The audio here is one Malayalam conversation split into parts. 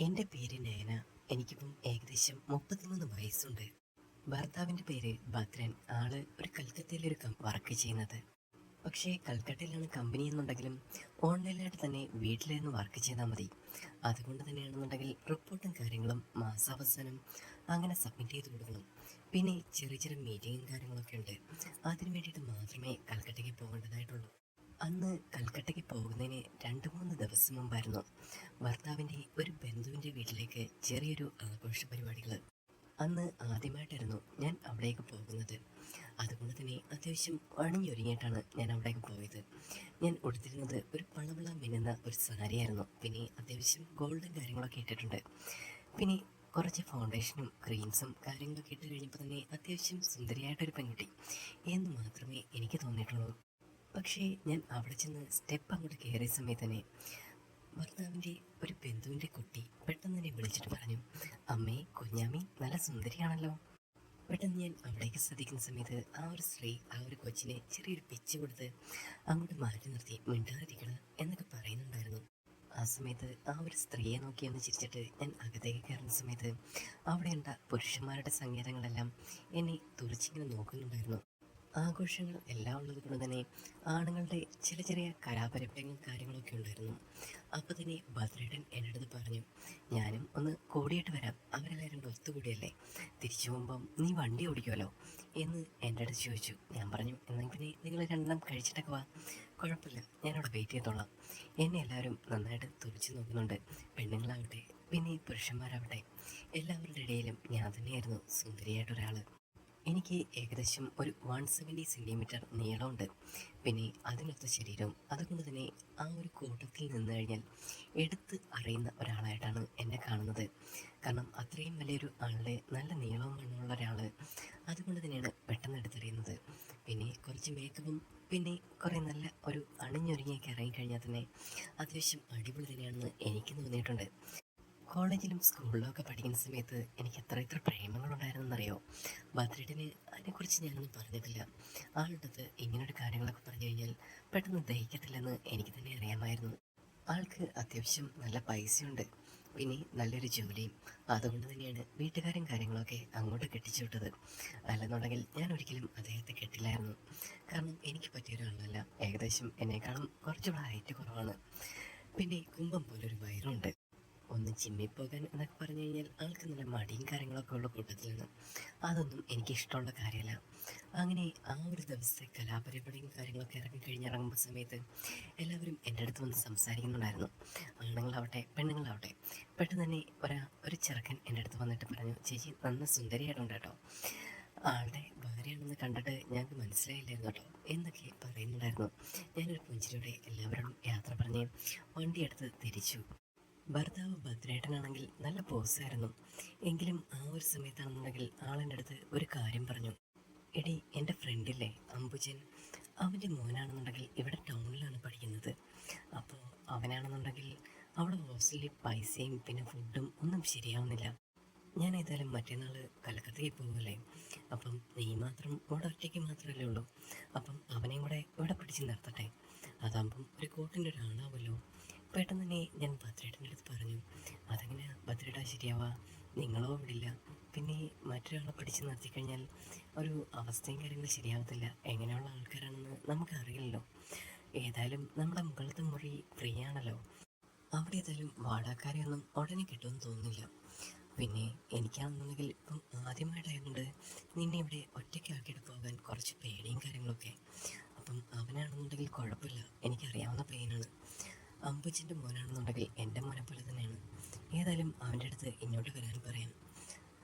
എൻ്റെ പേര് നയന. എനിക്കിപ്പം ഏകദേശം 33 വയസ്സുണ്ട്. ഭർത്താവിൻ്റെ പേര് ഭദ്രൻ. ആള് ഒരു കൽക്കത്തയിലൊരു വർക്ക് ചെയ്യുന്നത്. പക്ഷേ കൽക്കട്ടയിലാണ് കമ്പനി എന്നുണ്ടെങ്കിലും ഓൺലൈനായിട്ട് തന്നെ വീട്ടിലിരുന്ന് വർക്ക് ചെയ്താൽ മതി. അതുകൊണ്ട് തന്നെയാണെന്നുണ്ടെങ്കിൽ റിപ്പോർട്ടും കാര്യങ്ങളും മാസാവസാനം അങ്ങനെ സബ്മിറ്റ് ചെയ്ത് കൊടുക്കണം. പിന്നെ ചെറിയ ചെറിയ മീറ്റിങ്ങും കാര്യങ്ങളൊക്കെ ഉണ്ട്. അതിന് വേണ്ടിയിട്ട് മാത്രമേ കൽക്കട്ടയ്ക്ക് പോകേണ്ടതായിട്ടുള്ളൂ. അന്ന് കൽക്കട്ടയ്ക്ക് പോകുന്നതിന് 2-3 ദിവസം മുമ്പായിരുന്നു ഭർത്താവിൻ്റെ ഒരു ബന്ധുവിൻ്റെ വീട്ടിലേക്ക് ചെറിയൊരു ആഘോഷ പരിപാടികൾ. അന്ന് ആദ്യമായിട്ടായിരുന്നു ഞാൻ അവിടേക്ക് പോകുന്നത്. അതുകൊണ്ട് തന്നെ അത്യാവശ്യം അണിഞ്ഞൊരുങ്ങിയിട്ടാണ് ഞാൻ അവിടേക്ക് പോയത്. ഞാൻ ഉടുത്തിരുന്നത് ഒരു പളവള മിന്നുന്ന ഒരു സാരിയായിരുന്നു. പിന്നെ അത്യാവശ്യം ഗോൾഡൻ കാര്യങ്ങളൊക്കെ ഇട്ടിട്ടുണ്ട്. പിന്നെ കുറച്ച് ഫൗണ്ടേഷനും ക്രീംസും കാര്യങ്ങളൊക്കെ ഇട്ട് കഴിഞ്ഞപ്പോൾ തന്നെ അത്യാവശ്യം സുന്ദരിയായിട്ടൊരു പെൺകുട്ടി എന്ന് മാത്രമേ എനിക്ക് തോന്നിയിട്ടുള്ളൂ. പക്ഷേ ഞാൻ അവിടെ ചെന്ന് സ്റ്റെപ്പ് അങ്ങോട്ട് കയറിയ സമയത്ത് തന്നെ ഭർത്താവിൻ്റെ ഒരു ബന്ധുവിൻ്റെ കുട്ടി പെട്ടെന്ന് തന്നെ വിളിച്ചിട്ട് പറഞ്ഞു, അമ്മേ, കുഞ്ഞാമ്മി നല്ല സുന്ദരിയാണല്ലോ. പെട്ടെന്ന് ഞാൻ അവിടേക്ക് ശ്രദ്ധിക്കുന്ന സമയത്ത് ആ ഒരു സ്ത്രീ ആ ഒരു കൊച്ചിനെ ചെറിയൊരു പിച്ച് കൊടുത്ത് അങ്ങോട്ട് മാറ്റി നിർത്തി മിണ്ടാതിരിക്കണ എന്നൊക്കെ പറയുന്നുണ്ടായിരുന്നു. ആ സമയത്ത് ആ ഒരു സ്ത്രീയെ നോക്കി ഒന്ന് ചിരിച്ചിട്ട് ഞാൻ അകത്തേക്ക് കയറുന്ന സമയത്ത് അവിടെയുണ്ട പുരുഷന്മാരുടെ സങ്കേതങ്ങളെല്ലാം എന്നെ തുറച്ചിങ്ങനെ നോക്കുന്നുണ്ടായിരുന്നു. ആഘോഷങ്ങൾ എല്ലാം ഉള്ളത് കൊണ്ട് തന്നെ ആണുങ്ങളുടെ ചില ചെറിയ കലാപരിപാടികളും കാര്യങ്ങളൊക്കെ ഉണ്ടായിരുന്നു. അപ്പോൾ തന്നെ ഭദ്രേട്ടൻ എൻ്റെ അടുത്ത് പറഞ്ഞു, ഞാനും ഒന്ന് കൂടിയിട്ട് വരാം, അവരെല്ലാവരും കൂടെ ഒത്തുകൂടിയല്ലേ, തിരിച്ചു പോകുമ്പം നീ വണ്ടി ഓടിക്കുമല്ലോ എന്ന് എൻ്റെ അടുത്ത് ചോദിച്ചു. ഞാൻ പറഞ്ഞു, എന്നാൽ പിന്നെ നിങ്ങൾ രണ്ടെണ്ണം കഴിച്ചിട്ടൊക്കെ വാ, കുഴപ്പമില്ല, ഞാനവിടെ വെയിറ്റ് ചെയ്തോളാം. എന്നെ എല്ലാവരും നന്നായിട്ട് തുറച്ചു നോക്കുന്നുണ്ട്. പെണ്ണുങ്ങളാവട്ടെ പിന്നെ പുരുഷന്മാരാവട്ടെ എല്ലാവരുടെ ഇടയിലും ഞാൻ തന്നെയായിരുന്നു സുന്ദരിയായിട്ടൊരാൾ. എനിക്ക് ഏകദേശം ഒരു 170 സെൻറ്റിമീറ്റർ നീളമുണ്ട്. പിന്നെ അതിനൊത്ത ശരീരവും. അതുകൊണ്ട് തന്നെ ആ ഒരു കൂട്ടത്തിൽ നിന്ന് കഴിഞ്ഞാൽ എടുത്ത് അറിയുന്ന ഒരാളായിട്ടാണ് എന്നെ കാണുന്നത്. കാരണം അത്രയും വലിയൊരു ആളുടെ നല്ല നീളവും വണ്ണമുള്ള ഒരാൾ, അതുകൊണ്ട് തന്നെയാണ് പെട്ടെന്ന് എടുത്തറിയുന്നത്. പിന്നെ കുറച്ച് മേക്കപ്പും പിന്നെ കുറേ നല്ല ഒരു അണിഞ്ഞൊരുങ്ങിയൊക്കെ ഇറങ്ങിക്കഴിഞ്ഞാൽ തന്നെ അത്യാവശ്യം അടിപൊളി തന്നെയാണെന്ന് എനിക്ക് തോന്നിയിട്ടുണ്ട്. കോളേജിലും സ്കൂളിലും ഒക്കെ പഠിക്കുന്ന സമയത്ത് എനിക്ക് എത്ര പ്രേമങ്ങളുണ്ടായിരുന്നെന്നറിയോ. ഭദ്രേട്ടന് അതിനെക്കുറിച്ച് ഞാനൊന്നും പറഞ്ഞിട്ടില്ല. ആളുടെ അടുത്ത് ഇങ്ങനൊരു കാര്യങ്ങളൊക്കെ പറഞ്ഞു കഴിഞ്ഞാൽ പെട്ടെന്ന് ദഹിക്കത്തില്ലെന്ന് എനിക്ക് തന്നെ അറിയാമായിരുന്നു. ആൾക്ക് അത്യാവശ്യം നല്ല പൈസയുണ്ട്, പിന്നെ നല്ലൊരു ജോലിയും. അതുകൊണ്ട് തന്നെയാണ് വീട്ടുകാരും കാര്യങ്ങളൊക്കെ അങ്ങോട്ട് കെട്ടിച്ചു വിട്ടത്. അല്ലെന്നുണ്ടെങ്കിൽ ഞാൻ ഒരിക്കലും അദ്ദേഹത്തെ കെട്ടില്ലായിരുന്നു. കാരണം എനിക്ക് പറ്റിയ ഒരാളല്ല. ഏകദേശം എന്നെക്കാളും കുറച്ചുകൂടെ ഹൈറ്റ് കുറവാണ്. പിന്നെ കുമ്പം പോലൊരു വയറുണ്ട്. ഒന്ന് ജിമ്മിൽ എന്നൊക്കെ പറഞ്ഞു കഴിഞ്ഞാൽ ആൾക്ക് നല്ല മടിയും കാര്യങ്ങളൊക്കെ ഉള്ള കൂട്ടത്തിലാണ്. അതൊന്നും എനിക്കിഷ്ടമുള്ള കാര്യമല്ല. അങ്ങനെ ആ ഒരു ദിവസത്തെ കലാപരിപാടിയും കാര്യങ്ങളൊക്കെ ഇറങ്ങുമ്പോൾ സമയത്ത് എല്ലാവരും എൻ്റെ അടുത്ത് വന്ന് സംസാരിക്കുന്നുണ്ടായിരുന്നു. ആണുങ്ങളാവട്ടെ പെണ്ണുങ്ങളാവട്ടെ. പെട്ടെന്ന് തന്നെ ഒരു ചെറുക്കൻ എൻ്റെ അടുത്ത് വന്നിട്ട് പറഞ്ഞു, ചേച്ചി നന്ന സുന്ദരിയായിട്ടുണ്ട് കേട്ടോ, ആളുടെ ഭാര്യയാണെന്ന് കണ്ടിട്ട് ഞങ്ങൾക്ക് മനസ്സിലായില്ലായിരുന്നു കേട്ടോ എന്നൊക്കെ പറയുന്നുണ്ടായിരുന്നു. ഞാനൊരു പുഞ്ചിരിയോടെ എല്ലാവരോടും യാത്ര പറഞ്ഞ് വണ്ടിയെടുത്ത് തിരിച്ചു. ഭർത്താവ് ഭദ്രേട്ടനാണെങ്കിൽ നല്ല പോസായിരുന്നു. എങ്കിലും ആ ഒരു സമയത്താണെന്നുണ്ടെങ്കിൽ ആളെൻ്റെ അടുത്ത് ഒരു കാര്യം പറഞ്ഞു, എടി എൻ്റെ ഫ്രണ്ടില്ലേ അംബുജൻ, അവൻ്റെ മോനാണെന്നുണ്ടെങ്കിൽ ഇവിടെ ടൗണിലാണ് പഠിക്കുന്നത്. അപ്പോൾ അവനാണെന്നുണ്ടെങ്കിൽ അവിടെ ഹോസ്റ്റലിൽ പൈസയും പിന്നെ ഫുഡും ഒന്നും ശരിയാവുന്നില്ല. ഞാൻ ഏതായാലും മറ്റന്നാൾ കലക്കത്തേക്ക് പോകുമല്ലേ, അപ്പം നീ മാത്രം ഇവിടെ ഒറ്റയ്ക്ക് മാത്രമല്ലേ ഉള്ളൂ, അപ്പം അവനെയും കൂടെ ഇവിടെ പിടിച്ച് നിർത്തട്ടെ, അതാകുമ്പം ഒരു കൂട്ടിൻ്റെ ഒരാളാവുമല്ലോ. പെട്ടെന്ന് തന്നെ ഞാൻ ഭദ്രേട്ടൻ്റെ അടുത്ത് പറഞ്ഞു, അതെങ്ങനെ ഭദ്രേട്ടാ ശരിയാവാ, നിങ്ങളോ വിടില്ല, പിന്നെ മറ്റൊരാളെ പിടിച്ച് നിർത്തിക്കഴിഞ്ഞാൽ ഒരു അവസ്ഥയും കാര്യങ്ങളും ശരിയാവത്തില്ല, എങ്ങനെയുള്ള ആൾക്കാരാണെന്ന് നമുക്കറിയില്ലല്ലോ. ഏതായാലും നമ്മുടെ മുകളിലത്തെ മുറി ഫ്രീ ആണല്ലോ, അവിടെ ഏതായാലും വാടകക്കാരെയൊന്നും ഉടനെ കിട്ടുമെന്ന് തോന്നുന്നില്ല. പിന്നെ എനിക്കാണെന്നുണ്ടെങ്കിൽ ഇപ്പം ആദ്യമായിട്ടായതുകൊണ്ട് നിന്നെ ഇവിടെ ഒറ്റയ്ക്കാക്കിയിട്ട് പോകാൻ കുറച്ച് പേടിയും കാര്യങ്ങളൊക്കെ. അപ്പം അവനാണെന്നുണ്ടെങ്കിൽ കുഴപ്പമില്ല, എനിക്കറിയാവുന്ന പയ്യനാണ്. അമ്പുച്ചിൻ്റെ മോനാണെന്നുണ്ടെങ്കിൽ എൻ്റെ മോനെ പോലെ തന്നെയാണ്. ഏതായാലും അവൻ്റെ അടുത്ത് ഇങ്ങോട്ട് വരാൻ പറയാം,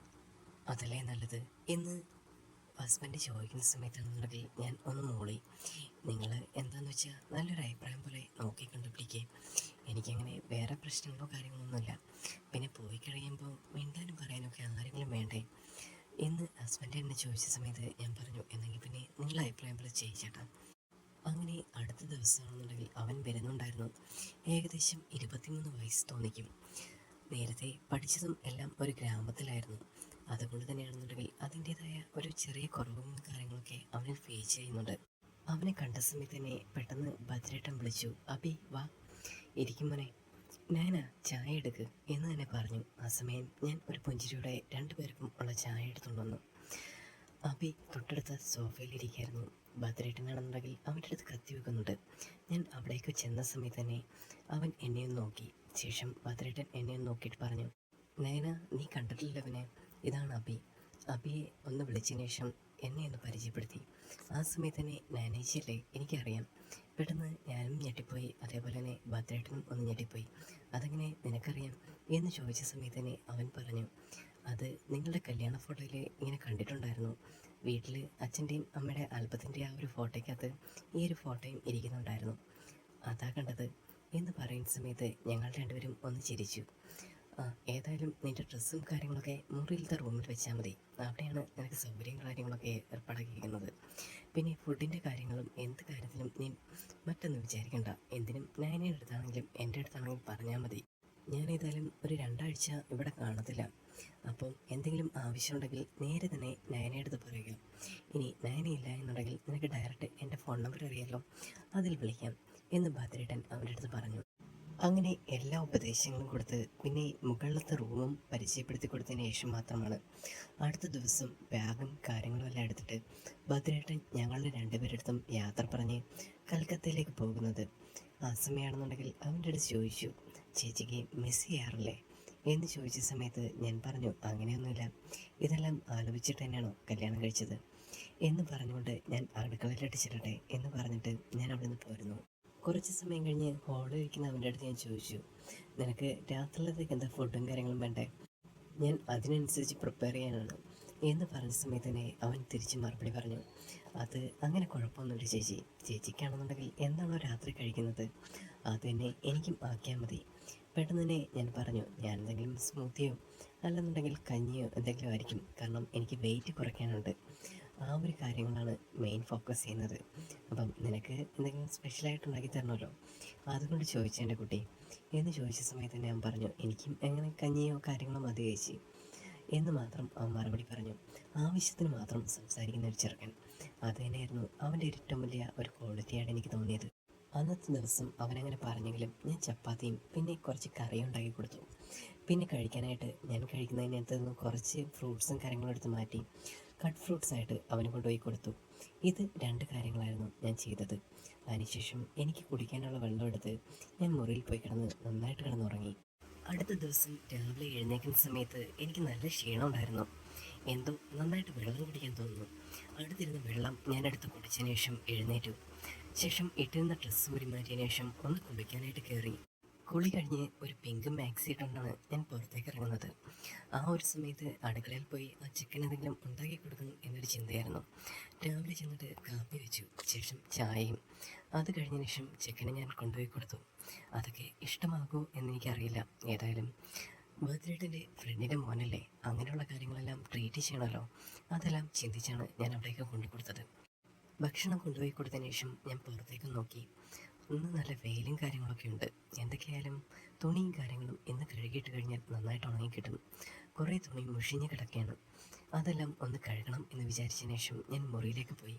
അതല്ലേ നല്ലത് എന്ന് ഹസ്ബൻഡ് ചോദിക്കുന്ന സമയത്താണെന്നുണ്ടെങ്കിൽ ഞാൻ ഒന്ന് മൂളി. നിങ്ങൾ എന്താണെന്ന് വെച്ചാൽ നല്ലൊരു അഭിപ്രായം പോലെ നോക്കി കണ്ടുപിടിക്കുക, എനിക്കങ്ങനെ വേറെ പ്രശ്നങ്ങളോ കാര്യങ്ങളൊന്നുമില്ല. പിന്നെ പോയി കഴിയുമ്പോൾ മിണ്ടാനും പറയാനൊക്കെ ആരെങ്കിലും വേണ്ടേ എന്ന് ഹസ്ബൻഡ് എന്നെ ചോദിച്ച സമയത്ത് ഞാൻ പറഞ്ഞു, എന്നെങ്കിൽ പിന്നെ നിങ്ങളുടെ അഭിപ്രായം പോലെ ചെയ്യിച്ചേട്ടാ. അങ്ങനെ അടുത്ത ദിവസമാണെന്നുണ്ടെങ്കിൽ അവൻ വരുന്നുണ്ടായിരുന്നു. ഏകദേശം 23 വയസ്സ് തോന്നിക്കും. നേരത്തെ പഠിച്ചതും എല്ലാം ഒരു ഗ്രാമത്തിലായിരുന്നു. അതുകൊണ്ട് തന്നെയാണെന്നുണ്ടെങ്കിൽ അതിൻ്റേതായ ഒരു ചെറിയ കുറവും കാര്യങ്ങളൊക്കെ അവനിൽ ഫേസ് ചെയ്യുന്നുണ്ട്. അവനെ കണ്ട സമയത്ത് തന്നെ പെട്ടെന്ന് ഭദ്രേട്ടൻ വിളിച്ചു, അബി വാ, ഇരിക്കും മോനെ. "നയന, ചായ എടുക്ക്" എന്ന് തന്നെ പറഞ്ഞു. ആ സമയം ഞാൻ ഒരു പുഞ്ചിരിയോടെ രണ്ടുപേർക്കും ഉള്ള ചായ എടുത്തുകൊണ്ട് വന്നു. അഭി തൊട്ടടുത്ത സോഫയിലിരിക്കുകയായിരുന്നു. ഭദ്രേട്ടനാണെന്നുണ്ടെങ്കിൽ അവൻ്റെ അടുത്ത് കത്തി വെക്കുന്നുണ്ട്. ഞാൻ അവിടേക്ക് ചെന്ന സമയത്ത് തന്നെ അവൻ എന്നെയൊന്ന് നോക്കി. ശേഷം ഭദ്രേട്ടൻ എന്നെയൊന്ന് നോക്കിയിട്ട് പറഞ്ഞു, "നയന, നീ കണ്ടിട്ടില്ല അവനെ? ഇതാണ് അഭി." അഭിയെ ഒന്ന് വിളിച്ചതിന് ശേഷം എന്നെ ഒന്ന് പരിചയപ്പെടുത്തി. ആ സമയത്ത് തന്നെ നയനേച്ചിയല്ലേ, എനിക്കറിയാം. പെട്ടെന്ന് ഞാനും ഞെട്ടിപ്പോയി. അതേപോലെ തന്നെ ഭദ്രേട്ടനും ഒന്ന് ഞെട്ടിപ്പോയി. "അതെങ്ങനെ നിനക്കറിയാം?" എന്ന് ചോദിച്ച സമയത്ത് തന്നെ അവൻ പറഞ്ഞു, "അത് നിങ്ങളുടെ കല്യാണ ഫോട്ടോയിൽ ഇങ്ങനെ കണ്ടിട്ടുണ്ടായിരുന്നു. വീട്ടിൽ അച്ഛൻ്റെയും അമ്മയുടെ ആൽബത്തിൻ്റെ ആ ഒരു ഫോട്ടോയ്ക്കകത്ത് ഈ ഒരു ഫോട്ടോയും ഇരിക്കുന്നുണ്ടായിരുന്നു. അതാ കണ്ടത്" എന്ന് പറയുന്ന സമയത്ത് ഞങ്ങൾ രണ്ടുപേരും ഒന്ന് ചിരിച്ചു. "ഏതായാലും നിൻ്റെ ഡ്രസ്സും കാര്യങ്ങളൊക്കെ മുറിയിലത്തെ റൂമിൽ വെച്ചാൽ മതി. അവിടെയാണ് നിനക്ക് സൗകര്യവും കാര്യങ്ങളൊക്കെ ഏർപ്പാടാക്കിയിരിക്കുന്നത്. പിന്നെ ഫുഡിൻ്റെ കാര്യങ്ങളും എന്ത് കാര്യത്തിലും നീ മറ്റൊന്നും വിചാരിക്കണ്ട. എന്തിനും നയനയുടെ അടുത്താണെങ്കിലും എൻ്റെ അടുത്താണെങ്കിലും പറഞ്ഞാൽ മതി. ഞാൻ ഏതായാലും ഒരു 2 ആഴ്ച ഇവിടെ കാണത്തില്ല. അപ്പം എന്തെങ്കിലും ആവശ്യമുണ്ടെങ്കിൽ നേരെ തന്നെ നയനയുടെ അടുത്ത് പറയുക. ഇനി നയനയില്ല എന്നുണ്ടെങ്കിൽ നിനക്ക് ഡയറക്റ്റ് എൻ്റെ ഫോൺ നമ്പർ അറിയാമല്ലോ, അതിൽ വിളിക്കാം" എന്ന് ഭദ്രേട്ടൻ അവൻ്റെ അടുത്ത് പറഞ്ഞു. അങ്ങനെ എല്ലാ ഉപദേശങ്ങളും കൊടുത്ത് പിന്നെ മുകളിലത്തെ റൂമും പരിചയപ്പെടുത്തി കൊടുത്തതിന് ശേഷം മാത്രമാണ് അടുത്ത ദിവസം ബാഗും കാര്യങ്ങളും എല്ലാം എടുത്തിട്ട് ഭദ്രേട്ടൻ ഞങ്ങളുടെ രണ്ടുപേരുടെ അടുത്തും യാത്ര പറഞ്ഞ് കൽക്കത്തയിലേക്ക് പോകുന്നത്. ആ സമയമാണെന്നുണ്ടെങ്കിൽ അവൻ്റെ അടുത്ത് ചോദിച്ചു, "ചേച്ചിക്ക് മിസ് ചെയ്യാറില്ലേ?" എന്ന് ചോദിച്ച സമയത്ത് ഞാൻ പറഞ്ഞു, "അങ്ങനെയൊന്നുമില്ല. ഇതെല്ലാം ആലോചിച്ചിട്ട് തന്നെയാണോ കല്യാണം കഴിച്ചത്" എന്ന് പറഞ്ഞുകൊണ്ട് ഞാൻ അടുക്കളയിലോട്ട് ചെല്ലട്ടെ എന്ന് പറഞ്ഞിട്ട് ഞാൻ അവിടെ നിന്ന് പോരുന്നു. കുറച്ച് സമയം കഴിഞ്ഞ് ഹോളിൽ ഇരിക്കുന്ന അവൻ്റെ അടുത്ത് ഞാൻ ചോദിച്ചു, "നിനക്ക് രാത്രിയിലത്തേക്ക് എന്താ ഫുഡും കാര്യങ്ങളും വേണ്ടേ? ഞാൻ അതിനനുസരിച്ച് പ്രിപ്പയർ ചെയ്യാനാണ്" എന്ന് പറഞ്ഞ സമയത്ത് തന്നെ അവൻ തിരിച്ച് മറുപടി പറഞ്ഞു, "അത് അങ്ങനെ കുഴപ്പമൊന്നുമില്ല ചേച്ചി. ചേച്ചിക്കാണെന്നുണ്ടെങ്കിൽ എന്താണോ രാത്രി കഴിക്കുന്നത് അത് തന്നെ എനിക്കും ആക്കിയാൽ മതി." പെട്ടെന്ന് തന്നെ ഞാൻ പറഞ്ഞു, "ഞാൻ എന്തെങ്കിലും സ്മൂത്തിയോ അല്ലെന്നുണ്ടെങ്കിൽ കഞ്ഞിയോ എന്തെങ്കിലും ആയിരിക്കും. കാരണം എനിക്ക് വെയിറ്റ് കുറയ്ക്കാനുണ്ട്. ആ ഒരു കാര്യങ്ങളാണ് മെയിൻ ഫോക്കസ് ചെയ്യുന്നത്. അപ്പം നിനക്ക് എന്തെങ്കിലും സ്പെഷ്യലായിട്ട് ഉണ്ടാക്കി തരണമല്ലോ, അതുകൊണ്ട് ചോദിച്ചു എൻ്റെ കുട്ടി" എന്ന് ചോദിച്ച സമയത്ത് തന്നെ അവൻ പറഞ്ഞു, "എനിക്കും എങ്ങനെ കഞ്ഞിയോ കാര്യങ്ങളോ മതി ചേച്ചി" എന്ന് മാത്രം അവൻ മറുപടി പറഞ്ഞു. ആവശ്യത്തിന് മാത്രം സംസാരിക്കുന്ന ഒരു ചെറുക്കൻ. അത് തന്നെയായിരുന്നു അവൻ്റെ ഏറ്റവും വലിയ ഒരു ക്വാളിറ്റിയായിട്ട് എനിക്ക് തോന്നിയത്. അന്നത്തെ ദിവസം അവനങ്ങനെ പറഞ്ഞെങ്കിലും ഞാൻ ചപ്പാത്തിയും പിന്നെ കുറച്ച് കറിയും ഉണ്ടാക്കി കൊടുത്തു. പിന്നെ കഴിക്കാനായിട്ട് ഞാൻ കഴിക്കുന്നതിനകത്ത് നിന്ന് കുറച്ച് ഫ്രൂട്ട്സും കാര്യങ്ങളും എടുത്ത് മാറ്റി കട്ട് ഫ്രൂട്ട്സ് ആയിട്ട് അവന് കൊണ്ടുപോയി കൊടുത്തു. ഇത് 2 കാര്യങ്ങളായിരുന്നു ഞാൻ ചെയ്തത്. അതിനുശേഷം എനിക്ക് കുടിക്കാനുള്ള വെള്ളം എടുത്ത് ഞാൻ മുറിയിൽ പോയി നന്നായിട്ട് കിടന്നുറങ്ങി. അടുത്ത ദിവസം രാവിലെ എഴുന്നേൽക്കുന്ന സമയത്ത് എനിക്ക് നല്ല ക്ഷീണം ഉണ്ടായിരുന്നു. എന്തോ നന്നായിട്ട് വെള്ളം കുടിക്കാൻ തോന്നുന്നു. അടുത്തിരുന്ന വെള്ളം ഞാനെടുത്ത് കുടിച്ചതിന് ശേഷം എഴുന്നേറ്റു. ശേഷം ഇട്ടിരുന്ന ഡ്രസ്സ് ഊരി മാറ്റിയതിന് ശേഷം ഒന്ന് കുളിക്കാനായിട്ട് കയറി. കുളി കഴിഞ്ഞ് ഒരു പിങ്ക് മാക്സി ഇട്ടുകൊണ്ടാണ് ഞാൻ പുറത്തേക്ക് ഇറങ്ങുന്നത്. ആ ഒരു സമയത്ത് അടുക്കളയിൽ പോയി ആ ചിക്കൻ എന്തെങ്കിലും ഉണ്ടാക്കി കൊടുക്കണം എന്നൊരു ചിന്തയായിരുന്നു. രാവിലെ ചെന്നിട്ട് കാപ്പി വെച്ചു. ശേഷം ചായയും. അത് കഴിഞ്ഞതിന് ശേഷം ചിക്കനെ ഞാൻ കൊണ്ടുപോയി കൊടുത്തു. അതൊക്കെ ഇഷ്ടമാകുമോ എന്നെനിക്കറിയില്ല. ഏതായാലും ബർത്ത്ഡേൻ്റെ ഫ്രണ്ടിൻ്റെ മോനല്ലേ, അങ്ങനെയുള്ള കാര്യങ്ങളെല്ലാം ട്രീറ്റ് ചെയ്യണമല്ലോ, അതെല്ലാം ചിന്തിച്ചാണ് ഞാൻ അവിടേക്ക് കൊണ്ടു കൊടുത്തത്. ഭക്ഷണം കൊണ്ടുപോയി കൊടുത്തതിന് ശേഷം ഞാൻ പുറത്തേക്ക് നോക്കി. ഇന്ന് നല്ല വെയിലും കാര്യങ്ങളൊക്കെ ഉണ്ട്. എന്തൊക്കെയായാലും തുണിയും കാര്യങ്ങളും ഇന്ന് കഴുകിയിട്ട് കഴിഞ്ഞാൽ നന്നായിട്ട് ഉണങ്ങിക്കിട്ടും. കുറേ തുണി മുഷിഞ്ഞ് കിടക്കുകയാണ്. അതെല്ലാം ഒന്ന് കഴുകണം എന്ന് വിചാരിച്ചതിന് ശേഷം ഞാൻ മുറിയിലേക്ക് പോയി.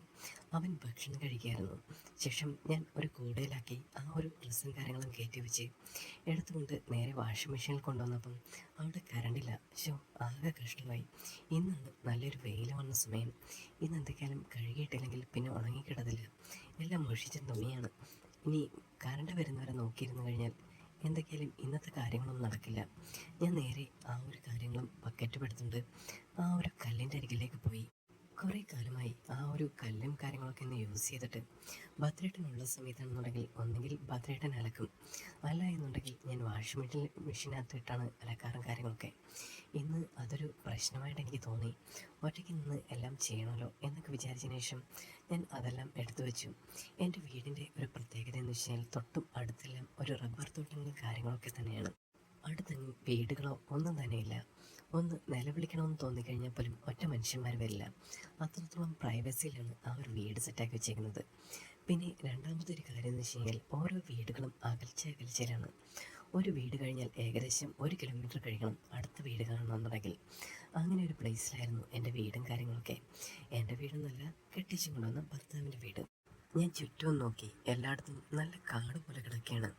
അവൻ ഭക്ഷണം കഴിക്കുകയായിരുന്നു. ശേഷം ഞാൻ ഒരു കൂടയിലാക്കി ആ ഒരു ഡ്രസ്സും കാര്യങ്ങളും കയറ്റി വെച്ച് എടുത്തുകൊണ്ട് നേരെ വാഷിംഗ് മെഷീനിൽ കൊണ്ടുവന്നപ്പം അവിടെ കറണ്ടില്ല. ആകെ കഷ്ടമായി. ഇന്നാണ് നല്ലൊരു വെയിൽ വന്ന സമയം. ഇന്ന് എന്തൊക്കെയാലും കഴുകിയിട്ടില്ലെങ്കിൽ പിന്നെ ഉണങ്ങിക്കിടത്തില്ല. എല്ലാം മുഷിച്ച തുണിയാണ്. ഇനി കറണ്ട് വരുന്നവരെ നോക്കിയിരുന്നു കഴിഞ്ഞാൽ എന്തൊക്കെയാലും ഇന്നത്തെ കാര്യങ്ങളൊന്നും നടക്കില്ല. ഞാൻ നേരെ ആ ഒരു കാര്യങ്ങളും ബക്കറ്റ് എടുത്തുകൊണ്ട് ആ ഒരു കല്ലിൻ്റെ അരികിലേക്ക് പോയി. കുറേ കാലമായി ആ ഒരു കല്ലും കാര്യങ്ങളൊക്കെ ഒന്ന് യൂസ് ചെയ്തിട്ട്. ഭദ്രേട്ടനുള്ള സമയത്താണെന്നുണ്ടെങ്കിൽ ഒന്നെങ്കിൽ ഭദ്രേട്ടൻ അലക്കും, അല്ല എന്നുണ്ടെങ്കിൽ ഞാൻ വാഷിംഗ് മെഷീനകത്തിട്ടാണ് അലക്കാറും കാര്യങ്ങളൊക്കെ. ഇന്ന് അതൊരു പ്രശ്നമായിട്ട് എനിക്ക് തോന്നി. ഒറ്റയ്ക്ക് നിന്ന് എല്ലാം ചെയ്യണമല്ലോ എന്നൊക്കെ വിചാരിച്ചതിന് ശേഷം ഞാൻ അതെല്ലാം എടുത്തു വെച്ചു. എൻ്റെ വീടിൻ്റെ ഒരു പ്രത്യേകത എന്ന് വെച്ചാൽ തൊട്ടും അടുത്തെല്ലാം ഒരു റബ്ബർ തോട്ടങ്ങളും കാര്യങ്ങളൊക്കെ തന്നെയാണ്. അടുത്തെങ്ങും വീടുകളോ ഒന്നും തന്നെയില്ല. ഒന്ന് നിലവിളിക്കണമെന്ന് തോന്നിക്കഴിഞ്ഞാൽ പോലും ഒറ്റ മനുഷ്യന്മാർ വരില്ല. അത്രത്തോളം പ്രൈവസിയിലാണ് ആ ഒരു വീട് സെറ്റാക്കി വെച്ചേക്കുന്നത്. പിന്നെ രണ്ടാമത്തെ ഒരു കാര്യം എന്ന് വെച്ച് കഴിഞ്ഞാൽ ഓരോ വീടുകളും അകൽച്ചയിലാണ്. ഒരു വീട് കഴിഞ്ഞാൽ ഏകദേശം 1 കിലോമീറ്റർ കഴിയണം അടുത്ത വീട് കാണണമെന്നുണ്ടെങ്കിൽ. അങ്ങനെ ഒരു പ്ലേസിലായിരുന്നു എൻ്റെ വീടും കാര്യങ്ങളൊക്കെ. എൻ്റെ വീടെന്നല്ല, കെട്ടിച്ചു കൊണ്ടുവന്ന ഭർത്താവിൻ്റെ വീട്. ഞാൻ ചുറ്റും നോക്കി. എല്ലായിടത്തും നല്ല കാട് പോലെ കിടക്കുകയാണ്.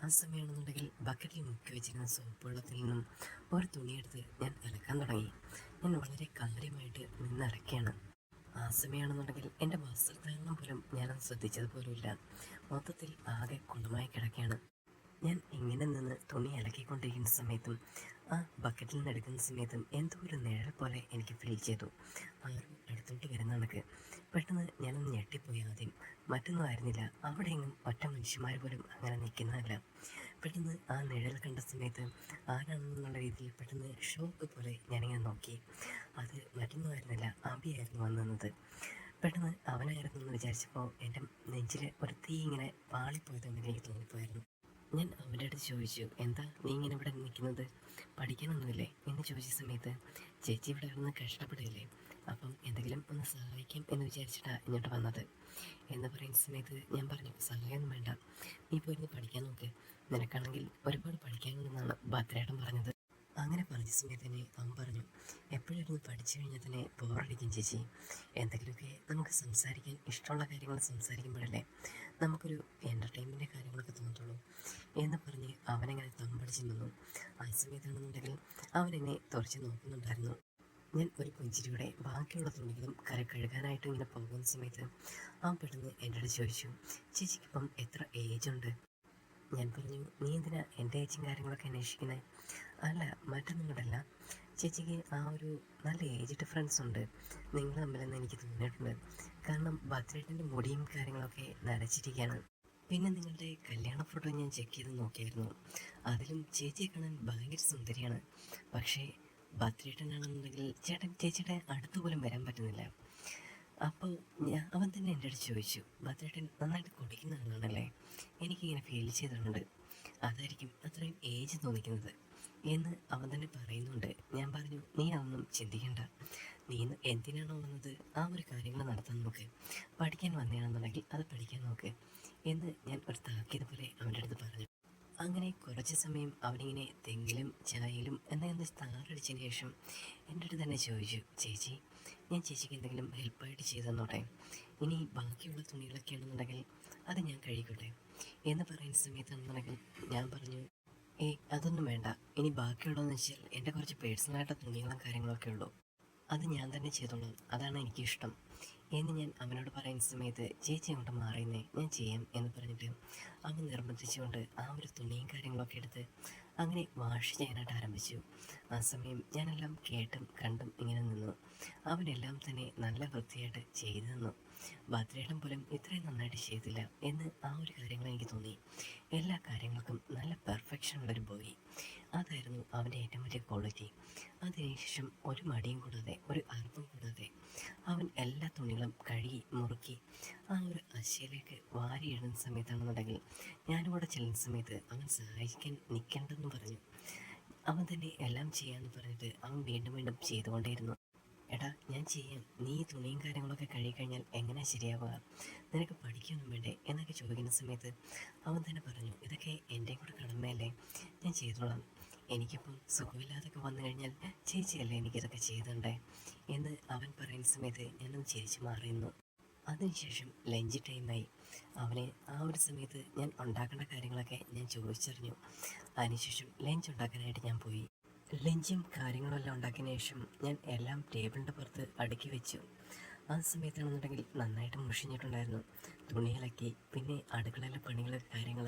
ആ സമയമാണെന്നുണ്ടെങ്കിൽ ബക്കറ്റിൽ മുക്കി വെച്ചിരുന്ന സോപ്പ് വെള്ളത്തിൽ നിന്നും ഒരു തുണിയെടുത്ത് ഞാൻ അലക്കാൻ തുടങ്ങി. ഞാൻ വളരെ കാര്യമായിട്ട് നിന്നലക്കുകയാണ്. ആ സമയമാണെന്നുണ്ടെങ്കിൽ എൻ്റെ വസ്ത്രധാരണം പോലും ഞാനത് ശ്രദ്ധിച്ചത് പോലുമില്ല. മൊത്തത്തിൽ ആകെ കുളമായി കിടക്കുകയാണ്. ഞാൻ ഇങ്ങനെ നിന്ന് തുണി അലക്കിക്കൊണ്ടിരിക്കുന്ന സമയത്തും ആ ബക്കറ്റിൽ നിന്ന് എടുക്കുന്ന സമയത്തും എന്തോ ഒരു നിഴൽ പോലെ എനിക്ക് ഫീൽ ചെയ്തു. ആരും അടുത്തോട്ട് വരുന്ന കണക്ക്. പെട്ടെന്ന് ഞാനൊന്ന് ഞെട്ടിപ്പോയി. ആദ്യം മറ്റൊന്നും ആയിരുന്നില്ല, അവിടെയെങ്ങും ഒറ്റ മനുഷ്യന്മാർ പോലും അങ്ങനെ നിൽക്കുന്നതല്ല. പെട്ടെന്ന് ആ നിഴൽ കണ്ട സമയത്ത് ആരാണെന്നുള്ള രീതിയിൽ പെട്ടെന്ന് ഷോക്ക് പോലെ ഞാനിങ്ങനെ നോക്കി. അത് മറ്റൊന്നും ആയിരുന്നില്ല, അബിയായിരുന്നു വന്നു നിന്നത്. പെട്ടെന്ന് അവനായിരുന്നു എന്ന് വിചാരിച്ചപ്പോൾ എൻ്റെ നെഞ്ചിൽ ഒരു തീ ഇങ്ങനെ പാളിപ്പോയതെന്ന് എനിക്ക് തോന്നിപ്പോയായിരുന്നു. ഞാൻ അവൻ്റെ അടുത്ത് ചോദിച്ചു, എന്താ നീ ഇങ്ങനെ ഇവിടെ നിൽക്കുന്നത്, പഠിക്കാനൊന്നുമില്ലേ എന്ന് ചോദിച്ച സമയത്ത്, ചേച്ചി ഇവിടെ കിടന്ന് കഷ്ടപ്പെടുകയല്ലേ, അപ്പം എന്തെങ്കിലും ഒന്ന് സഹായിക്കാം എന്ന് വിചാരിച്ചിട്ടാണ് ഇങ്ങോട്ട് വന്നത് എന്ന് പറയുന്ന സമയത്ത് ഞാൻ പറഞ്ഞു, സഹായമൊന്നും വേണ്ട, നീ പോയിരുന്ന് പഠിക്കാൻ നോക്ക്, നിനക്കാണെങ്കിൽ ഒരുപാട് പഠിക്കാനുണ്ടെന്നാണ് ഭദ്രേട്ടൻ പറഞ്ഞത്. അങ്ങനെ പറഞ്ഞ സമയത്ത് തന്നെ അവൻ പറഞ്ഞു, എപ്പോഴായിരുന്നു പഠിച്ചു കഴിഞ്ഞാൽ തന്നെ ബോറടിക്കും ചേച്ചി, എന്തെങ്കിലുമൊക്കെ നമുക്ക് സംസാരിക്കാൻ ഇഷ്ടമുള്ള കാര്യങ്ങൾ സംസാരിക്കുമ്പോഴല്ലേ നമുക്കൊരു എൻ്റർടൈൻമെൻറ്റ് കാര്യങ്ങളൊക്കെ തോന്നത്തുള്ളൂ എന്ന് പറഞ്ഞ് അവനെങ്ങനെ തമ്പടിച്ച് നിന്നു. ആ സമയത്താണെന്നുണ്ടെങ്കിൽ അവനെന്നെ തുറച്ച് നോക്കുന്നുണ്ടായിരുന്നു. ഞാൻ ഒരു പുഞ്ചിരിയുടെ ബാക്കിയുള്ള തുണികളും കഴുകാനായിട്ട് ഇങ്ങനെ പോകുന്ന സമയത്ത് അവൻ പെട്ടെന്ന് എൻ്റെ അടുത്ത് ചോദിച്ചു, ചേച്ചിക്കിപ്പം എത്ര ഏജുണ്ട്? ഞാൻ പറഞ്ഞു, നീ എന്തിനാ എൻ്റെ ഏജും കാര്യങ്ങളൊക്കെ അന്വേഷിക്കുന്നത്? അല്ല, മറ്റൊന്നും കൊണ്ടല്ല, ചേച്ചിക്ക് ആ ഒരു നല്ല ഏജ് ഡിഫറൻസ് ഉണ്ട് നിങ്ങൾ തമ്മിലെന്ന് എനിക്ക് തോന്നിയിട്ടുണ്ട്. കാരണം ഭദ്രേട്ടൻ്റെ മുടിയും കാര്യങ്ങളൊക്കെ നരച്ചിരിക്കുകയാണ്. പിന്നെ നിങ്ങളുടെ കല്യാണ ഫോട്ടോ ഞാൻ ചെക്ക് ചെയ്ത് നോക്കിയായിരുന്നു, അതിലും ചേച്ചിയെ കാണാൻ ഭയങ്കര സുന്ദരിയാണ്. പക്ഷേ ഭദ്രേട്ടനാണെന്നുണ്ടെങ്കിൽ ചേച്ചിയുടെ അടുത്ത് പോലും വരാൻ പറ്റുന്നില്ല. അപ്പോൾ അവൻ തന്നെ എൻ്റെ അടുത്ത് ചോദിച്ചു, ഭദ്രേട്ടൻ നന്നായിട്ട് കുടിക്കുന്ന ആളാണല്ലേ, എനിക്കിങ്ങനെ ഫീൽ ചെയ്തിട്ടുണ്ട്, അതായിരിക്കും അത്രയും ഏജ് തോന്നിക്കുന്നത് എന്ന് അവൻ തന്നെ പറയുന്നുണ്ട്. ഞാൻ പറഞ്ഞു, നീ അതൊന്നും ചിന്തിക്കണ്ട, നീ എന്തിനാണോ വന്നത് ആ ഒരു കാര്യങ്ങൾ നടത്താൻ നോക്ക്, പഠിക്കാൻ വന്നതാണെന്നുണ്ടെങ്കിൽ അത് പഠിക്കാൻ നോക്ക് എന്ന് ഞാൻ ഒരു താക്കീത് പോലെ അവൻ്റെ അടുത്ത് പറഞ്ഞു. അങ്ങനെ കുറച്ച് സമയം അവനിങ്ങനെ തെങ്ങിലും ചായയിലും എന്തെങ്കിലും സ്റ്റാറടിച്ചതിന് ശേഷം എൻ്റെ അടുത്ത് തന്നെ ചോദിച്ചു, ചേച്ചി ഞാൻ ചേച്ചിക്ക് എന്തെങ്കിലും ഹെൽപ്പായിട്ട് ചെയ്തു തന്നോട്ടെ, ഇനി ബാക്കിയുള്ള തുണികളൊക്കെ ആണെന്നുണ്ടെങ്കിൽ അത് ഞാൻ കഴിക്കട്ടെ എന്ന് പറയുന്ന സമയത്താണെന്നുണ്ടെങ്കിൽ ഞാൻ പറഞ്ഞു, അതൊന്നും വേണ്ട, ഇനി ബാക്കിയുള്ളതെന്ന് വെച്ചാൽ എൻ്റെ കുറച്ച് പേഴ്സണലായിട്ട് തുണികളും കാര്യങ്ങളൊക്കെ ഉള്ളൂ, അത് ഞാൻ തന്നെ ചെയ്തോളാം, അതാണ് എനിക്കിഷ്ടം എന്ന് ഞാൻ അവനോട് പറയുന്ന സമയത്ത്, ചേച്ചി അങ്ങോട്ട് മാറിയെന്നേ, ഞാൻ ചെയ്യാം എന്ന് പറഞ്ഞിട്ട് അവൻ നിർബന്ധിച്ചുകൊണ്ട് ആ ഒരു തുണിയും കാര്യങ്ങളൊക്കെ എടുത്ത് അങ്ങനെ വാഷ് ചെയ്യാനായിട്ട് ആരംഭിച്ചു. ആ സമയം ഞാനെല്ലാം കേട്ടും കണ്ടും ഇങ്ങനെ നിന്നു. അവനെല്ലാം തന്നെ നല്ല വൃത്തിയായിട്ട് ചെയ്തു തന്നു. ഭദ്രേട്ടൻ പോലും ഇത്രയും നന്നായിട്ട് ചെയ്തില്ല എന്ന് ആ ഒരു കാര്യങ്ങൾ എനിക്ക് തോന്നി. എല്ലാ കാര്യങ്ങൾക്കും നല്ല പെർഫെക്ഷൻ ഉള്ളൊരു ബോയ്, അതായിരുന്നു അവൻ്റെ ഏറ്റവും വലിയ ക്വാളിറ്റി. അതിനുശേഷം ഒരു മടിയും കൂടാതെ ഒരു അർപ്പും കൂടാതെ അവൻ എല്ലാ തുണികളും കഴുകി മുറുക്കി ആ ഒരു അശയിലേക്ക് വാരിയിടുന്ന സമയത്താണെന്നുണ്ടെങ്കിൽ ഞാനിവിടെ ചെല്ലുന്ന സമയത്ത് അവൻ സഹായിക്കാൻ നിൽക്കേണ്ടെന്ന് പറഞ്ഞു. അവൻ തന്നെ എല്ലാം ചെയ്യാമെന്ന് പറഞ്ഞിട്ട് അവൻ വീണ്ടും വീണ്ടും ചെയ്തുകൊണ്ടേയിരുന്നു. എടാ ഞാൻ ചെയ്യാം, നീ തുണിയും കാര്യങ്ങളൊക്കെ കഴുകിക്കഴിഞ്ഞാൽ എങ്ങനെയാണ് ശരിയാവുക, നിനക്ക് പഠിക്കൊന്നും വേണ്ടേ എന്നൊക്കെ ചോദിക്കുന്ന സമയത്ത് അവൻ തന്നെ പറഞ്ഞു, ഇതൊക്കെ എൻ്റെ കൂടെ കടമയല്ലേ, ഞാൻ ചെയ്തോളാം, എനിക്കിപ്പം സുഖമില്ലാതൊക്കെ വന്നു കഴിഞ്ഞാൽ ചേച്ചിയല്ലേ എനിക്കിതൊക്കെ ചെയ്തിട്ടുണ്ടേ എന്ന് അവൻ പറയുന്ന സമയത്ത് ഞാനൊന്ന് ചിരിച്ചു മാറിയിരുന്നു. അതിനുശേഷം ലഞ്ച് ടൈമായി. അവനെ ആ ഒരു സമയത്ത് ഞാൻ ഉണ്ടാക്കേണ്ട കാര്യങ്ങളൊക്കെ ഞാൻ ചോദിച്ചറിഞ്ഞു. അതിനുശേഷം ലഞ്ച് ഉണ്ടാക്കാനായിട്ട് ഞാൻ പോയി. ലഞ്ചും കാര്യങ്ങളും എല്ലാം ഉണ്ടാക്കിയതിന് ശേഷം ഞാൻ എല്ലാം ടേബിളിൻ്റെ പുറത്ത് അടുക്കി വെച്ചു. ആ സമയത്താണെന്നുണ്ടെങ്കിൽ നന്നായിട്ട് മുഷിഞ്ഞിട്ടുണ്ടായിരുന്നു. തുണി അലക്കി, പിന്നെ അടുക്കളയിലെ പണികൾ കാര്യങ്ങൾ,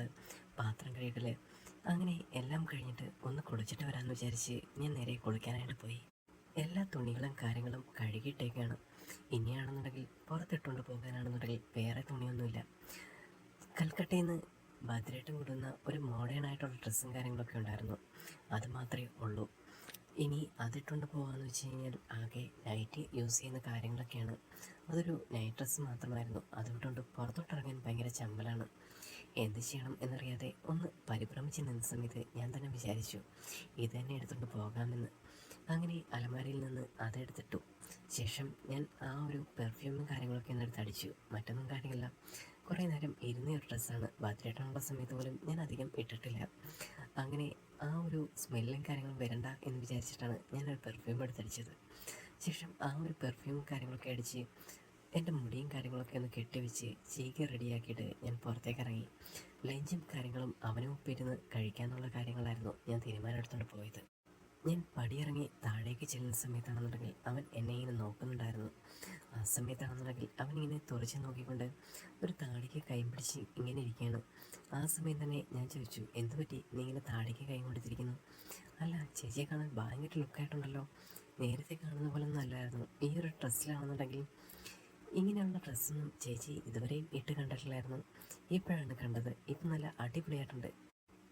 പാത്രം കഴുകൽ, അങ്ങനെ എല്ലാം കഴിഞ്ഞിട്ട് ഒന്ന് കുളിച്ചിട്ട് വരാമെന്ന് വിചാരിച്ച് ഞാൻ നേരെ കുളിക്കാനായിട്ട് പോയി. എല്ലാ തുണികളും കാര്യങ്ങളും കഴുകിയിട്ടേക്കാണ്. ഇനിയാണെന്നുണ്ടെങ്കിൽ പുറത്തിട്ടുകൊണ്ട് പോകാനാണെന്നുണ്ടെങ്കിൽ വേറെ തുണിയൊന്നുമില്ല. കൽക്കട്ടയിൽ നിന്ന് ഭദ്രേട്ടൻ കൊടുക്കുന്ന ഒരു മോഡേൺ ആയിട്ടുള്ള ഡ്രസ്സും കാര്യങ്ങളൊക്കെ ഉണ്ടായിരുന്നു, അത് മാത്രമേ ഉള്ളൂ. ഇനി അതിട്ടുകൊണ്ട് പോകാമെന്ന് വെച്ച് കഴിഞ്ഞാൽ ആകെ നൈറ്റ് യൂസ് ചെയ്യുന്ന കാര്യങ്ങളൊക്കെയാണ്. അതൊരു നൈറ്റ് ഡ്രസ്സ് മാത്രമായിരുന്നു. അതുകൊണ്ട് പുറത്തോട്ടിറങ്ങാൻ ഭയങ്കര ചമ്പലാണ്. എന്ത് ചെയ്യണം എന്നറിയാതെ ഒന്ന് പരിഭ്രമിച്ച് നിന്ന സമയത്ത് ഞാൻ തന്നെ വിചാരിച്ചു, ഇത് തന്നെ എടുത്തുകൊണ്ട് പോകാമെന്ന്. അങ്ങനെ അലമാരയിൽ നിന്ന് അതെടുത്തിട്ടു. ശേഷം ഞാൻ ആ ഒരു പെർഫ്യൂമും കാര്യങ്ങളൊക്കെ ഒന്നെടുത്ത് അടിച്ചു. മറ്റൊന്നും കാര്യമില്ല, കുറേ നേരം ഇരുന്ന ഒരു ഡ്രസ്സാണ്. ബാത്റൂമിലുള്ള സമയത്ത് പോലും ഞാൻ അധികം ഇട്ടിട്ടില്ല. അങ്ങനെ ആ ഒരു സ്മെല്ലും കാര്യങ്ങളും വരണ്ട എന്ന് വിചാരിച്ചിട്ടാണ് ഞാനൊരു പെർഫ്യൂം എടുത്തടിച്ചത്. ശേഷം ആ ഒരു പെർഫ്യൂമും കാര്യങ്ങളൊക്കെ അടിച്ച് എൻ്റെ മുടിയും കാര്യങ്ങളൊക്കെ ഒന്ന് കെട്ടിവെച്ച് ചീകി റെഡിയാക്കിയിട്ട് ഞാൻ പുറത്തേക്ക് ഇറങ്ങി. ലഞ്ചും കാര്യങ്ങളും അവനും ഒപ്പിരുന്ന് കഴിക്കാനുള്ള കാര്യങ്ങളായിരുന്നു ഞാൻ തീരുമാനമെടുത്തുകൊണ്ട് പോയത്. ഞാൻ പടിയിറങ്ങി താഴേക്ക് ചെല്ലുന്ന സമയത്താണെന്നുണ്ടെങ്കിൽ അവൻ എന്നെ ഇങ്ങനെ നോക്കുന്നുണ്ടായിരുന്നു. ആ സമയത്താണെന്നുണ്ടെങ്കിൽ അവനിങ്ങനെ തുറച്ച് നോക്കിക്കൊണ്ട് ഒരു താടിക്ക് കൈ പിടിച്ച് ഇങ്ങനെ ഇരിക്കുകയാണ്. ആ സമയം തന്നെ ഞാൻ ചോദിച്ചു, എന്ത് പറ്റി നീ ഇങ്ങനെ താടിക്ക് കൈ കൊടുത്തിരിക്കുന്നു? അല്ല, ചേച്ചിയെ കാണാൻ ഭയങ്കര ലുക്കായിട്ടുണ്ടല്ലോ, നേരത്തെ കാണുന്ന പോലെ ഒന്നും അല്ലായിരുന്നു. ഈ ഒരു ഡ്രസ്സിലാണെന്നുണ്ടെങ്കിൽ ഇങ്ങനെയുള്ള ഡ്രസ്സൊന്നും ചേച്ചി ഇതുവരെയും ഇട്ട് കണ്ടിട്ടില്ലായിരുന്നു, ഇപ്പോഴാണ് കണ്ടത്, ഇപ്പം നല്ല അടിപൊളിയായിട്ടുണ്ട്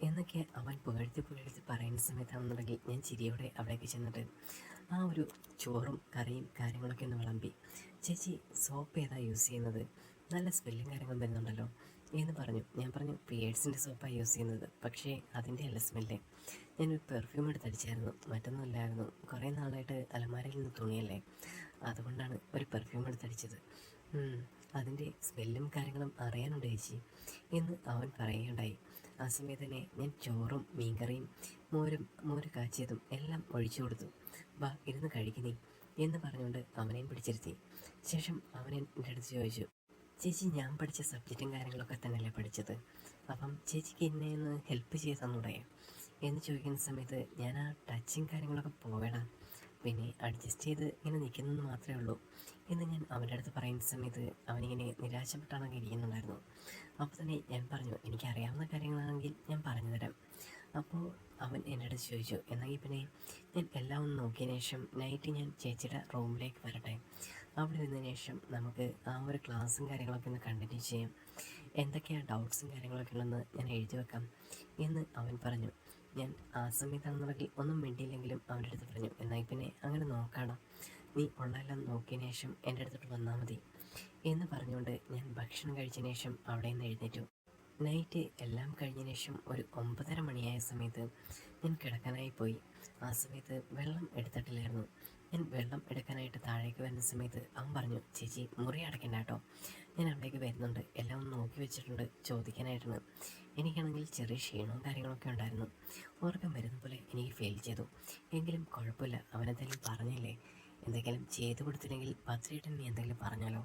എന്നൊക്കെ അവൻ പുകഴ്ത്തി പറയുന്ന സമയത്താണെന്നുണ്ടെങ്കിൽ ഞാൻ ചിരിയോടെ അവിടേക്ക് ചെന്നിട്ട് ആ ഒരു ചോറും കറിയും കാര്യങ്ങളൊക്കെ ഒന്ന് വിളമ്പി. ചേച്ചി സോപ്പ് ഏതാ യൂസ് ചെയ്യുന്നത്? നല്ല സ്മെല്ലും കാര്യങ്ങളും വരുന്നുണ്ടല്ലോ എന്ന് പറഞ്ഞു. ഞാൻ പറഞ്ഞു, പിയേഴ്സിൻ്റെ സോപ്പാണ് യൂസ് ചെയ്യുന്നത്, പക്ഷേ അതിൻ്റെ അല്ല സ്മെല്ല്. ഞാനൊരു പെർഫ്യൂം എടുത്തടിച്ചായിരുന്നു, മറ്റൊന്നുമില്ലായിരുന്നു. കുറേ നാളായിട്ട് അലമാരയിൽ നിന്ന് തുണിയല്ലേ, അതുകൊണ്ടാണ് ഒരു പെർഫ്യൂം എടുത്തടിച്ചത്. അതിൻ്റെ സ്മെല്ലും കാര്യങ്ങളും അറിയാനുണ്ട് ചേച്ചി എന്ന് അവൻ പറയുകയുണ്ടായി. ആ സമയത്ത് തന്നെ ഞാൻ ചോറും മീൻകറിയും മോര് കാച്ചിയതും എല്ലാം ഒഴിച്ചു കൊടുത്തു. വാ ഇരുന്ന് കഴിക്കുന്നേ എന്ന് പറഞ്ഞുകൊണ്ട് അവനെയും പിടിച്ചിരുത്തി. ശേഷം അവൻ എൻ്റെ അടുത്ത് ചോദിച്ചു, ചേച്ചി ഞാൻ പഠിച്ച സബ്ജക്റ്റും കാര്യങ്ങളൊക്കെ തന്നെയല്ലേ പഠിച്ചത്, അപ്പം ചേച്ചിക്ക് എന്നെ ഒന്ന് ഹെൽപ്പ് ചെയ്ത് തന്നൂടെ എന്ന് ചോദിക്കുന്ന സമയത്ത് ഞാൻ ആ ടച്ചും കാര്യങ്ങളൊക്കെ പോകണം, പിന്നെ അഡ്ജസ്റ്റ് ചെയ്ത് ഇങ്ങനെ നിൽക്കുന്നതെന്ന് മാത്രമേ ഉള്ളൂ എന്ന് ഞാൻ അവൻ്റെ അടുത്ത് പറയുന്ന സമയത്ത് അവനിങ്ങനെ നിരാശപ്പെട്ടാണെങ്കിൽ ഇരിക്കുന്നുണ്ടായിരുന്നു. അപ്പോൾ തന്നെ ഞാൻ പറഞ്ഞു, എനിക്കറിയാവുന്ന കാര്യങ്ങളാണെങ്കിൽ ഞാൻ പറഞ്ഞു തരാം. അപ്പോൾ അവൻ എൻ്റെ അടുത്ത് ചോദിച്ചു, എന്നെങ്കിൽ പിന്നെ ഞാൻ എല്ലാം ഒന്ന് നോക്കിയതിന് ശേഷം നൈറ്റ് ഞാൻ ചേച്ചിയുടെ റൂമിലേക്ക് വരട്ടെ, അവിടെ ഇരുന്നതിന് ശേഷം നമുക്ക് ആ ഒരു ക്ലാസ്സും കാര്യങ്ങളൊക്കെ ഒന്ന് കണ്ടിന്യൂ ചെയ്യാം, എന്തൊക്കെയാണ് ഡൗട്ട്സും കാര്യങ്ങളൊക്കെ ഉള്ളതെന്ന് ഞാൻ എഴുതി വെക്കാം എന്ന് അവൻ പറഞ്ഞു. ഞാൻ ആ സമയത്താണെന്നുണ്ടെങ്കിൽ ഒന്നും മിണ്ടിയില്ലെങ്കിലും അവൻ്റെ അടുത്ത് പറഞ്ഞു, എന്നാൽ പിന്നെ അങ്ങനെ നോക്കണം, നീ ഉള്ളതെല്ലാം നോക്കിയതിന് ശേഷം എൻ്റെ അടുത്തോട്ട് വന്നാൽ മതി എന്ന് പറഞ്ഞുകൊണ്ട് ഞാൻ ഭക്ഷണം കഴിച്ചതിന് ശേഷം അവിടെ നിന്ന് എഴുന്നേറ്റു. നൈറ്റ് എല്ലാം കഴിഞ്ഞതിന് ശേഷം ഒരു 9:30 മണിയായ സമയത്ത് ഞാൻ കിടക്കാനായി പോയി. ആ സമയത്ത് വെള്ളം എടുത്തിട്ടില്ലായിരുന്നു. ഞാൻ വെള്ളം എടുക്കാനായിട്ട് താഴേക്ക് വരുന്ന സമയത്ത് അവൻ പറഞ്ഞു, ചേച്ചി മുറി അടയ്ക്കണ്ട കേട്ടോ, ഞാൻ അവിടേക്ക് വരുന്നുണ്ട്, എല്ലാം ഒന്ന് നോക്കി വെച്ചിട്ടുണ്ട് ചോദിക്കാനായിട്ടാണ്. എനിക്കാണെങ്കിൽ ചെറിയ ക്ഷീണവും കാര്യങ്ങളൊക്കെ ഉണ്ടായിരുന്നു. ഉറക്കം വരുന്ന പോലെ എനിക്ക് ഫീൽ ചെയ്തു. എങ്കിലും കുഴപ്പമില്ല, അവനെന്തെങ്കിലും പറഞ്ഞില്ലേ, എന്തെങ്കിലും ചെയ്തു കൊടുത്തില്ലെങ്കിൽ പത്രിയേട്ടൻ നീ എന്തെങ്കിലും പറഞ്ഞാലോ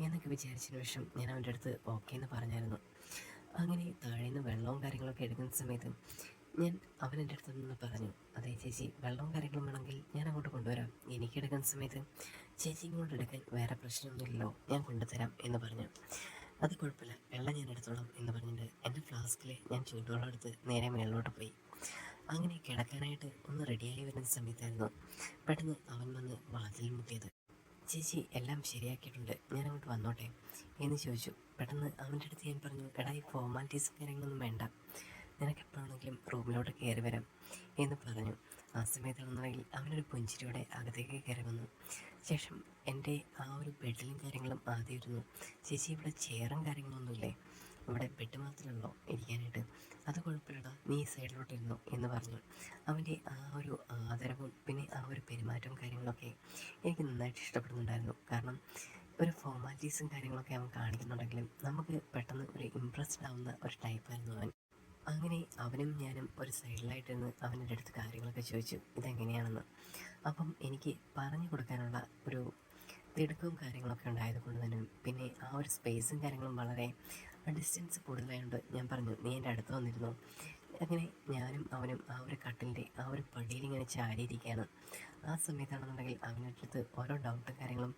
എന്നൊക്കെ വിചാരിച്ചതിന് ശേഷം ഞാൻ അവൻ്റെ അടുത്ത് ഓക്കെ എന്ന് പറഞ്ഞായിരുന്നു. അങ്ങനെ താഴെ നിന്ന് വെള്ളവും കാര്യങ്ങളൊക്കെ എടുക്കുന്ന സമയത്ത് ഞാൻ അവനെൻ്റെ അടുത്ത് നിന്ന് പറഞ്ഞു, അതെ ചേച്ചി വെള്ളവും കാര്യങ്ങളും വേണമെങ്കിൽ ഞാൻ അങ്ങോട്ട് കൊണ്ടുവരാം, എനിക്കെടുക്കുന്ന സമയത്ത് ചേച്ചി ഇങ്ങോട്ട് എടുക്കാൻ വേറെ പ്രശ്നമൊന്നുമില്ലല്ലോ, ഞാൻ കൊണ്ടുതരാം എന്ന് പറഞ്ഞു. അത് കുഴപ്പമില്ല, വെള്ളം ഞാൻ എടുത്തോളാം എന്ന് പറഞ്ഞിട്ട് എൻ്റെ ഫ്ലാസ്കിൽ ഞാൻ ചൂടുവെള്ളം എടുത്ത് നേരെ മേളിലോട്ട് പോയി. അങ്ങനെ കിടക്കാനായിട്ട് ഒന്ന് റെഡിയായി വരുന്ന സമയത്തായിരുന്നു പെട്ടെന്ന് അവൻ വന്ന് വാതിൽ മുട്ടിയത്. ചേച്ചി എല്ലാം ശരിയാക്കിയിട്ടുണ്ട്, ഞാൻ അങ്ങോട്ട് വന്നോട്ടെ എന്ന് ചോദിച്ചു. പെട്ടെന്ന് അവൻ്റെ അടുത്ത് ഞാൻ പറഞ്ഞു, എടാ ഈ ഫോർമാലിറ്റീസും കാര്യങ്ങളൊന്നും വേണ്ട, നിനക്കെപ്പോഴാണെങ്കിലും റൂമിലോട്ട് കയറി വരാം എന്ന് പറഞ്ഞു. ആ സമയത്താണെന്നുണ്ടെങ്കിൽ അവനൊരു പുഞ്ചിരിയോടെ അകത്തേക്ക് കയറി വന്നു. ശേഷം എൻ്റെ ആ ഒരു ബെഡിലും കാര്യങ്ങളും ആദ്യം ഇരുന്നു. ചേച്ചി ഇവിടെ ചെയറും കാര്യങ്ങളൊന്നുമില്ലേ, ഇവിടെ ബെഡ് മാത്രമല്ലോ ഇരിക്കാനായിട്ട്, അത് കുഴപ്പമില്ലടാ, നീ ഈ സൈഡിലോട്ട് ഇരുന്നു എന്ന് പറഞ്ഞു. അവൻ്റെ ആ ഒരു ആദരവും പിന്നെ ആ ഒരു പെരുമാറ്റവും കാര്യങ്ങളൊക്കെ എനിക്ക് നന്നായിട്ട് ഇഷ്ടപ്പെടുന്നുണ്ടായിരുന്നു. കാരണം ഒരു ഫോർമാലിറ്റീസും കാര്യങ്ങളൊക്കെ അവൻ കാണിക്കുന്നുണ്ടെങ്കിലും നമുക്ക് പെട്ടെന്ന് ഒരു ഇമ്പ്രസ്ഡ് ആവുന്ന ഒരു ടൈപ്പായിരുന്നു അവൻ. അങ്ങനെ അവനും ഞാനും ഒരു സൈഡിലായിട്ടിരുന്ന് അവൻ്റെ അടുത്ത് കാര്യങ്ങളൊക്കെ ചോദിച്ചു ഇതെങ്ങനെയാണെന്ന്. അപ്പം എനിക്ക് പറഞ്ഞു കൊടുക്കാനുള്ള ഒരു തിടുക്കവും കാര്യങ്ങളൊക്കെ ഉണ്ടായതുകൊണ്ട് തന്നെ പിന്നെ ആ ഒരു സ്പേസും കാര്യങ്ങളും വളരെ ഡിസ്റ്റൻസ് കൂടുതലായതുകൊണ്ട് ഞാൻ പറഞ്ഞു, നീ എൻ്റെ അടുത്ത് വന്നിരുന്നു. അങ്ങനെ ഞാനും അവനും ആ ഒരു കട്ടിലിൻ്റെ ആ ഒരു പടിയിൽ ഇങ്ങനെ ചാരിയിരിക്കുകയാണ്. ആ സമയത്താണെന്നുണ്ടെങ്കിൽ അവൻ്റെ അടുത്ത് ഓരോ ഡൗട്ടും കാര്യങ്ങളും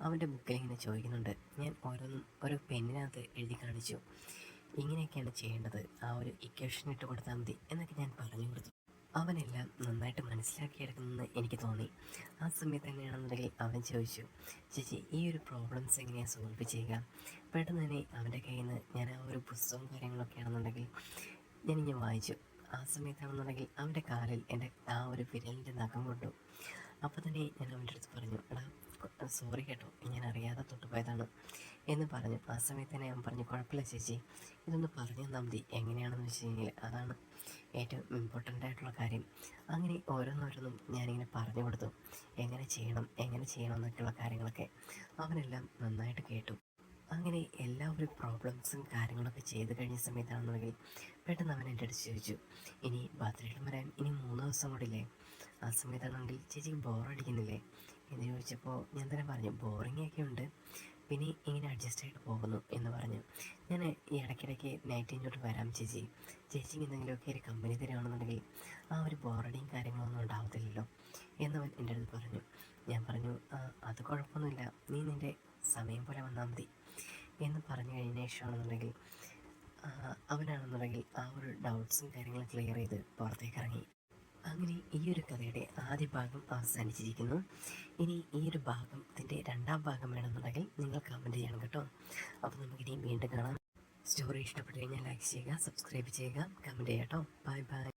അവൻ്റെ ബുക്കിൽ ഇങ്ങനെ ചോദിക്കുന്നുണ്ട്. ഞാൻ ഓരോന്നും ഓരോ പെന്നിനകത്ത് എഴുതി കാണിച്ചു, ഇങ്ങനെയൊക്കെയാണ് ചെയ്യേണ്ടത്, ആ ഒരു ഇക്വേഷൻ ഇട്ട് കൊടുത്താൽ മതി എന്നൊക്കെ ഞാൻ പറഞ്ഞു കൊടുത്തു. അവനെല്ലാം നന്നായിട്ട് മനസ്സിലാക്കിയെടുക്കുമെന്ന് എനിക്ക് തോന്നി. ആ സമയത്ത് തന്നെയാണെന്നുണ്ടെങ്കിൽ അവൻ ചോദിച്ചു, ചേച്ചി ഈ ഒരു പ്രോബ്ലംസ് എങ്ങനെയാണ് സോൾവ് ചെയ്യുക? പെട്ടെന്ന് തന്നെ അവൻ്റെ കയ്യിൽ നിന്ന് ഞാൻ ആ ഒരു പുസ്തകവും കാര്യങ്ങളൊക്കെ ആണെന്നുണ്ടെങ്കിൽ ഞാനിങ്ങനെ വായിച്ചു. ആ സമയത്താണെന്നുണ്ടെങ്കിൽ അവൻ്റെ കാലിൽ എൻ്റെ ആ ഒരു വിരലിൻ്റെ നഖം കൊണ്ടു. അപ്പോൾ തന്നെ ഞാൻ അവൻ്റെ അടുത്ത് പറഞ്ഞു, എടാ സോറി കേട്ടോ, ഞാൻ അറിയാതെ തൊട്ടുപോയതാണ് എന്ന് പറഞ്ഞു. ആ സമയത്ത് തന്നെ അവൻ പറഞ്ഞു, കുഴപ്പമില്ല ചേച്ചി, ഇതൊന്ന് പറഞ്ഞു തന്നാൽ മതി, എങ്ങനെയാണെന്ന് വെച്ച് കഴിഞ്ഞാൽ അതാണ് ഏറ്റവും ഇമ്പോർട്ടൻ്റ് ആയിട്ടുള്ള കാര്യം. അങ്ങനെ ഓരോന്നോരോന്നും ഞാനിങ്ങനെ പറഞ്ഞു കൊടുത്തു, എങ്ങനെ ചെയ്യണം എന്നൊക്കെയുള്ള കാര്യങ്ങളൊക്കെ അവനെല്ലാം നന്നായിട്ട് കേട്ടു. അങ്ങനെ എല്ലാ ഒരു പ്രോബ്ലംസും കാര്യങ്ങളൊക്കെ ചെയ്ത് കഴിഞ്ഞ സമയത്താണെന്നുണ്ടെങ്കിൽ പെട്ടെന്ന് അവൻ എൻ്റെ അടുത്ത് ചോദിച്ചു, ഇനി ബർത്ത്ഡേയിലും വരാൻ ഇനി 3 ദിവസം കൂടില്ലേ, ആ സമയത്താണെങ്കിൽ ചേച്ചിക്ക് ബോറടിക്കുന്നില്ലേ എന്ന് ചോദിച്ചപ്പോൾ ഞാൻ തന്നെ പറഞ്ഞു, ബോറിംഗ് ഒക്കെ ഉണ്ട്, പിന്നെ ഇങ്ങനെ അഡ്ജസ്റ്റ് ആയിട്ട് പോകുന്നു എന്ന് പറഞ്ഞു. ഞാൻ ഈ ഇടയ്ക്കിടയ്ക്ക് നൈറ്റ് ഇങ്ങോട്ട് വരാം ചേച്ചി, ചേച്ചിക്ക് എന്തെങ്കിലുമൊക്കെ ഒരു കമ്പനി തരികയാണെന്നുണ്ടെങ്കിൽ ആ ഒരു ബോറടിയും കാര്യങ്ങളൊന്നും ഉണ്ടാവത്തില്ലല്ലോ എന്നവൻ എൻ്റെ അടുത്ത് പറഞ്ഞു. ഞാൻ പറഞ്ഞു, അത് കുഴപ്പമൊന്നുമില്ല, നീ നിൻ്റെ സമയം പോലെ വന്നാൽ മതി എന്ന് പറഞ്ഞു കഴിഞ്ഞ ശേഷമാണെന്നുണ്ടെങ്കിൽ അവനാണെന്നുണ്ടെങ്കിൽ ആ ഒരു ഡൗട്ട്സും കാര്യങ്ങളും ക്ലിയർ ചെയ്ത് പുറത്തേക്ക് ഇറങ്ങി. അങ്ങനെ ഈ ഒരു കഥയുടെ ആദ്യ ഭാഗം അവസാനിച്ചിരിക്കുന്നു. ഇനി ഈ ഒരു ഭാഗത്തിൻ്റെ രണ്ടാം ഭാഗം വേണമെന്നുണ്ടെങ്കിൽ നിങ്ങൾ കമൻറ്റ് ചെയ്യണം കേട്ടോ. അപ്പോൾ നമുക്കിനി വീണ്ടും കാണാം. സ്റ്റോറി ഇഷ്ടപ്പെട്ടു കഴിഞ്ഞാൽ ലൈക്ക് ചെയ്യുക, സബ്സ്ക്രൈബ് ചെയ്യുക, കമൻറ്റ് ചെയ്യുക കേട്ടോ. Bye bye.